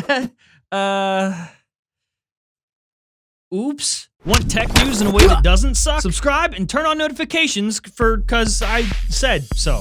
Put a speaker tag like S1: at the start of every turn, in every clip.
S1: that, oops. Want tech news in a way that doesn't suck? Subscribe and turn on notifications cause I said so.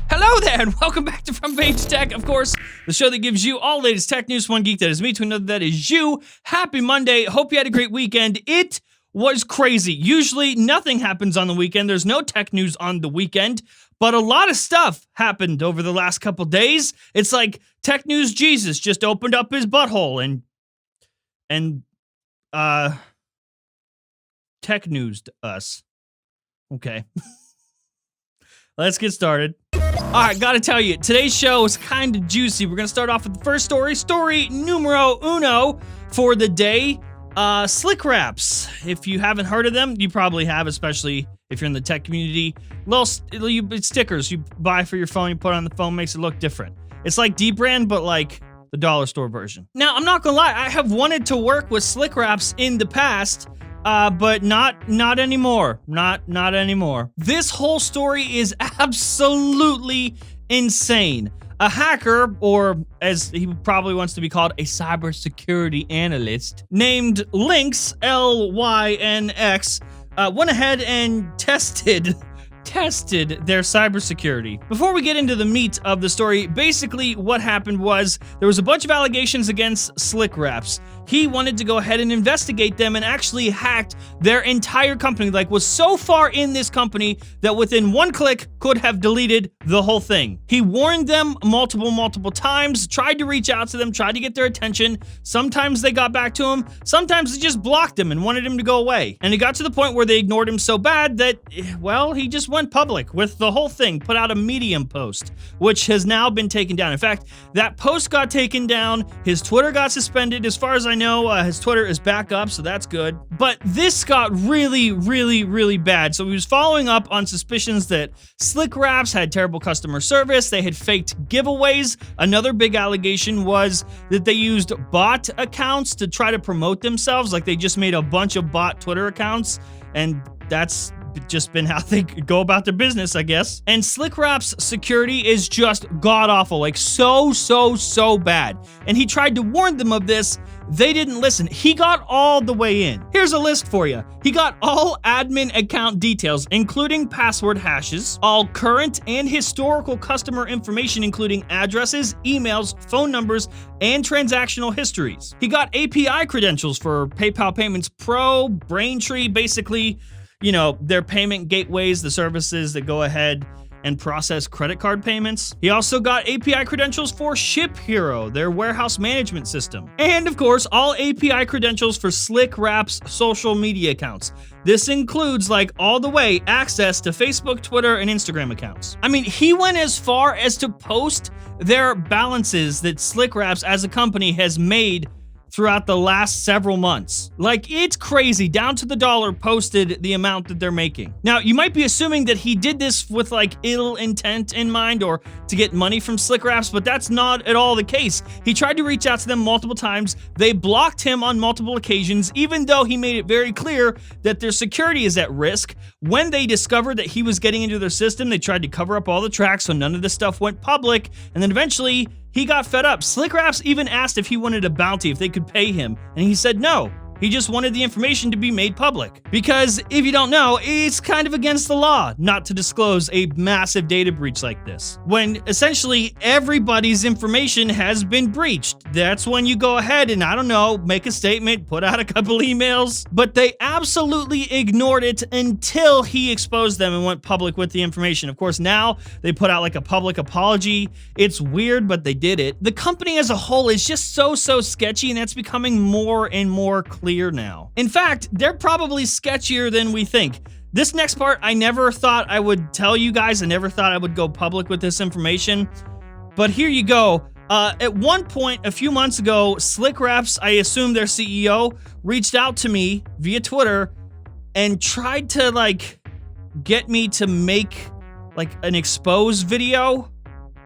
S1: Hello there, and welcome back to Front Page Tech, of course, the show that gives you all the latest tech news. One geek that is me to another that is you. Happy Monday. Hope you had a great weekend. It was crazy. Usually nothing happens on the weekend. There's no tech news on the weekend, but a lot of stuff happened over the last couple days. It's like Tech News Jesus just opened up his butthole and tech newsed us. Okay. Let's get started. All right, gotta tell you, today's show is kind of juicy. We're gonna start off with the first story. Story numero uno for the day. Slick wraps. If you haven't heard of them, you probably have, especially if you're in the tech community. It's stickers you buy for your phone, you put on the phone, makes it look different. It's like D-brand, but like the dollar store version. Now, I'm not gonna lie, I have wanted to work with slick wraps in the past, but not anymore. Not anymore. This whole story is absolutely insane. A hacker, or as he probably wants to be called, a cybersecurity analyst, named Lynx, L-Y-N-X, went ahead and tested their cybersecurity. Before we get into the meat of the story, basically what happened was there was a bunch of allegations against Slick Wraps. He wanted to go ahead and investigate them and actually hacked their entire company, like was so far in this company that within one click could have deleted the whole thing. He warned them multiple times, tried to reach out to them, tried to get their attention. Sometimes they got back to him, sometimes they just blocked him and wanted him to go away. And it got to the point where they ignored him so bad that, well, he just went public with the whole thing, put out a Medium post, which has now been taken down. In fact, that post got taken down, his Twitter got suspended. As far as I know, his Twitter is back up, so that's good. But this got really bad. So he was following up on suspicions that Slick Wraps had terrible customer service, they had faked giveaways. Another big allegation was that they used bot accounts to try to promote themselves, like they just made a bunch of bot Twitter accounts, and that's just been how they go about their business, I guess. And Slick Wraps security is just god-awful, like so bad. And he tried to warn them of this. They didn't listen. He got all the way in. Here's a list for you. He got all admin account details, including password hashes, all current and historical customer information, including addresses, emails, phone numbers, and transactional histories. He got API credentials for PayPal Payments Pro, Braintree, basically, you know, their payment gateways, the services that go ahead and process credit card payments. He also got API credentials for ShipHero, their warehouse management system. And of course, all API credentials for Slick Wraps social media accounts. This includes, like, all the way access to Facebook, Twitter, and Instagram accounts. I mean, he went as far as to post their balances that Slick Wraps as a company has made throughout the last several months. Like, it's crazy, down to the dollar posted the amount that they're making. Now, you might be assuming that he did this with like ill intent in mind or to get money from Slick Wraps, but that's not at all the case. He tried to reach out to them multiple times. They blocked him on multiple occasions, even though he made it very clear that their security is at risk. When they discovered that he was getting into their system, they tried to cover up all the tracks so none of this stuff went public, and then eventually he got fed up. Slick Wraps even asked if he wanted a bounty, if they could pay him, and he said no. He just wanted the information to be made public. Because if you don't know, it's kind of against the law not to disclose a massive data breach like this. When essentially everybody's information has been breached, that's when you go ahead and, I don't know, make a statement, put out a couple emails, but they absolutely ignored it until he exposed them and went public with the information. Of course, now they put out like a public apology. It's weird, but they did it. The company as a whole is just so sketchy, and that's becoming more and more clear now. In fact, they're probably sketchier than we think. This next part, I never thought I would tell you guys. I never thought I would go public with this information, but here you go. At one point, a few months ago, Slick Wraps, I assume their CEO, reached out to me via Twitter and tried to like get me to make like an expose video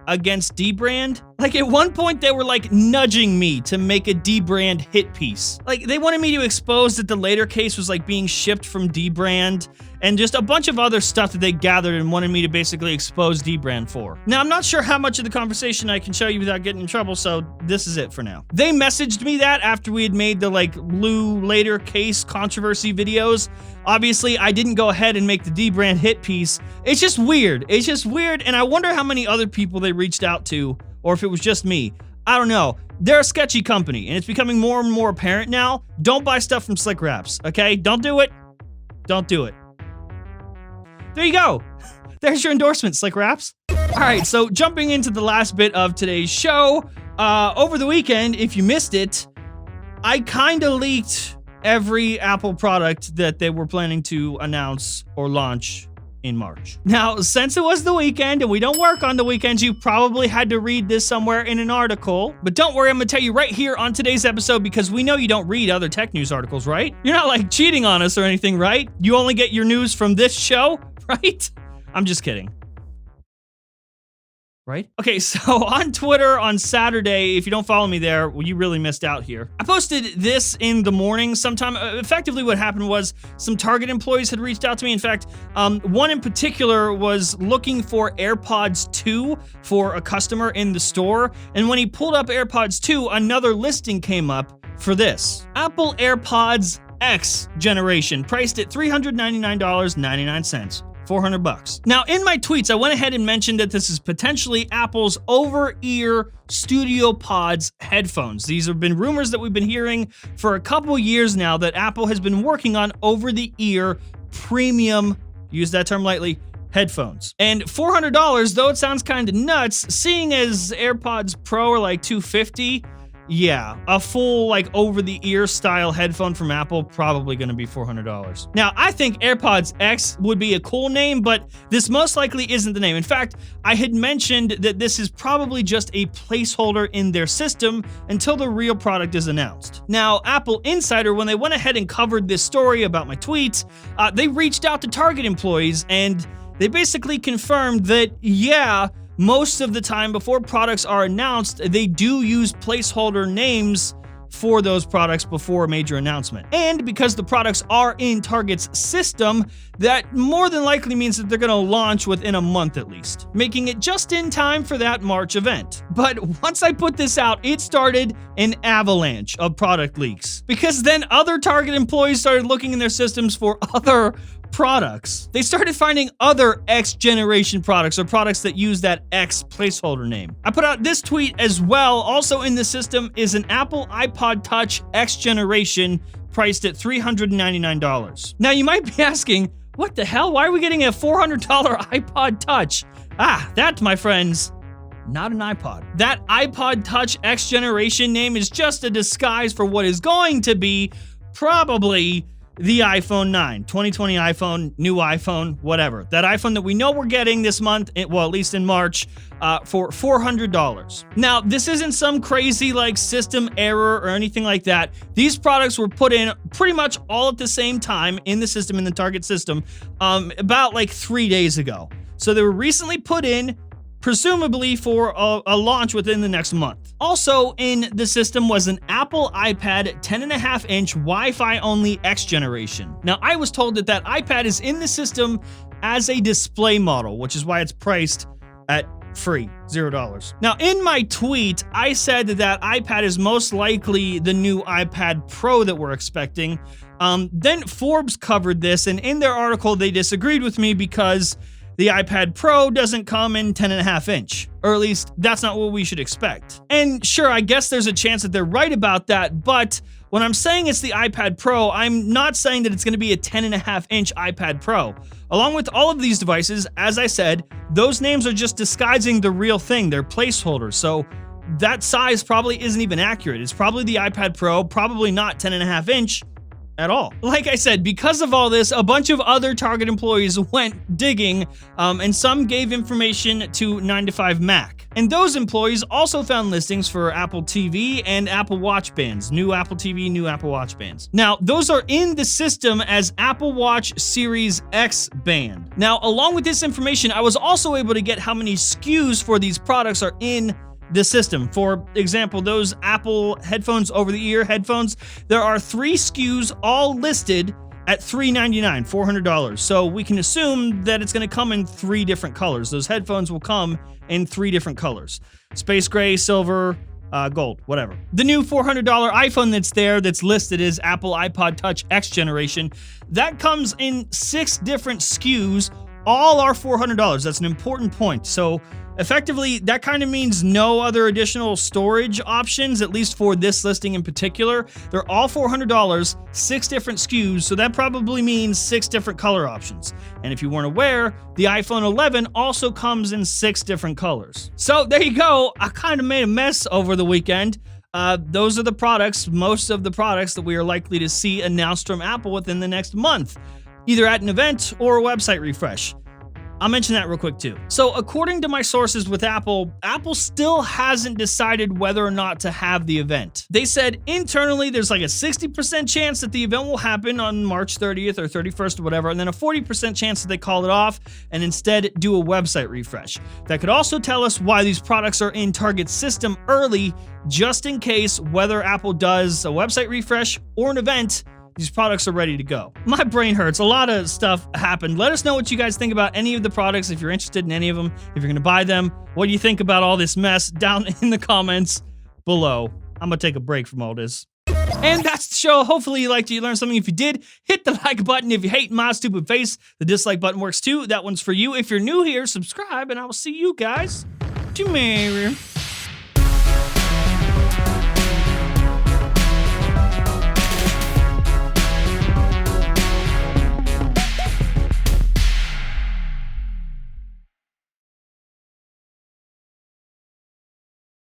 S1: against D-Brand. Like, at one point, they were, like, nudging me to make a D-brand hit piece. Like, they wanted me to expose that the later case was, like, being shipped from D-brand, and just a bunch of other stuff that they gathered and wanted me to basically expose D-brand for. Now, I'm not sure how much of the conversation I can show you without getting in trouble, so this is it for now. They messaged me that after we had made the, like, Lou later case controversy videos. Obviously, I didn't go ahead and make the D-brand hit piece. It's just weird. It's just weird, and I wonder how many other people they reached out to, or if it was just me. I don't know. They're a sketchy company, and it's becoming more and more apparent now. Don't buy stuff from Slick Wraps, okay? Don't do it. Don't do it. There you go. There's your endorsement, Slick Wraps. All right, so jumping into the last bit of today's show, over the weekend, if you missed it, I kind of leaked every Apple product that they were planning to announce or launch in March. Now, since it was the weekend and we don't work on the weekends, you probably had to read this somewhere in an article. But don't worry, I'm gonna tell you right here on today's episode, because we know you don't read other tech news articles, right? You're not like cheating on us or anything, right? You only get your news from this show, right? I'm just kidding. Right? Okay, so on Twitter on Saturday, if you don't follow me there, well, you really missed out here. I posted this in the morning sometime. Effectively, what happened was some Target employees had reached out to me. In fact, one in particular was looking for Airpods 2 for a customer in the store. And when he pulled up Airpods 2, another listing came up for this. Apple AirPods X generation, priced at $399.99. $400. Now, in my tweets, I went ahead and mentioned that this is potentially Apple's over-ear Studio Pods headphones. These have been rumors that we've been hearing for a couple years now that Apple has been working on over-the-ear premium, use that term lightly, headphones. And $400, though it sounds kind of nuts, seeing as AirPods Pro are like $250, yeah, a full, like, over-the-ear style headphone from Apple, probably gonna be $400. Now, I think AirPods X would be a cool name, but this most likely isn't the name. In fact, I had mentioned that this is probably just a placeholder in their system until the real product is announced. Now, Apple Insider, when they went ahead and covered this story about my tweets, they reached out to Target employees, and they basically confirmed that, yeah, most of the time before products are announced, they do use placeholder names for those products before a major announcement. And because the products are in Target's system, that more than likely means that they're gonna launch within a month at least, making it just in time for that March event. But once I put this out, it started an avalanche of product leaks, because then other Target employees started looking in their systems for other products. They started finding other X generation products, or products that use that X placeholder name. I put out this tweet as well. Also in the system is an Apple iPod Touch X generation, priced at $399. Now you might be asking, what the hell? Why are we getting a $400 iPod Touch? That, my friends, not an iPod. That iPod Touch X generation name is just a disguise for what is going to be probably the iPhone 9, 2020 iPhone, new iPhone, whatever. That iPhone that we know we're getting this month, well, at least in March, for $400. Now, this isn't some crazy like system error or anything like that. These products were put in pretty much all at the same time in the system, in the Target system, about like 3 days ago. So they were recently put in, presumably for a launch within the next month. Also in the system was an Apple iPad 10.5-inch Wi-Fi only X generation. Now, I was told that that iPad is in the system as a display model, which is why it's priced at free, $0. Now, in my tweet, I said that that iPad is most likely the new iPad Pro that we're expecting. Then Forbes covered this, and in their article, they disagreed with me because the iPad Pro doesn't come in 10.5-inch, or at least that's not what we should expect. And sure, I guess there's a chance that they're right about that, but when I'm saying it's the iPad Pro, I'm not saying that it's going to be a 10.5-inch iPad Pro. Along with all of these devices, as I said, those names are just disguising the real thing, they're placeholders, so that size probably isn't even accurate. It's probably the iPad Pro, probably not 10.5-inch. At all. Like I said, because of all this, a bunch of other Target employees went digging, and some gave information to 9to5Mac. And those employees also found listings for Apple TV and Apple Watch bands, new Apple TV, new Apple Watch bands. Now, those are in the system as Apple Watch Series X band. Now, along with this information, I was also able to get how many SKUs for these products are in the system. For example, those Apple headphones, over-the-ear headphones, there are 3 SKUs all listed at $399, $400. So we can assume that it's going to come in 3 different colors. Those headphones will come in 3 different colors: space gray, silver, gold, whatever. The new $400 iPhone that's listed is Apple iPod Touch X generation. That comes in 6 different SKUs. All are $400. That's an important point. So effectively, that kind of means no other additional storage options, at least for this listing in particular. They're all $400, 6 different SKUs, so that probably means 6 different color options. And if you weren't aware, the iPhone 11 also comes in 6 different colors. So there you go. I kind of made a mess over the weekend. Those are the products, most of the products that we are likely to see announced from Apple within the next month, either at an event or a website refresh. I'll mention that real quick too. So according to my sources with Apple, Apple still hasn't decided whether or not to have the event. They said internally there's like a 60% chance that the event will happen on March 30th or 31st or whatever, and then a 40% chance that they call it off and instead do a website refresh. That could also tell us why these products are in Target's system early, just in case whether Apple does a website refresh or an event, these products are ready to go. My brain hurts. A lot of stuff happened. Let us know what you guys think about any of the products, if you're interested in any of them, if you're going to buy them. What do you think about all this mess down in the comments below? I'm going to take a break from all this. And that's the show. Hopefully you liked it, you learned something. If you did, hit the like button. If you hate my stupid face, the dislike button works too. That one's for you. If you're new here, subscribe, and I will see you guys tomorrow.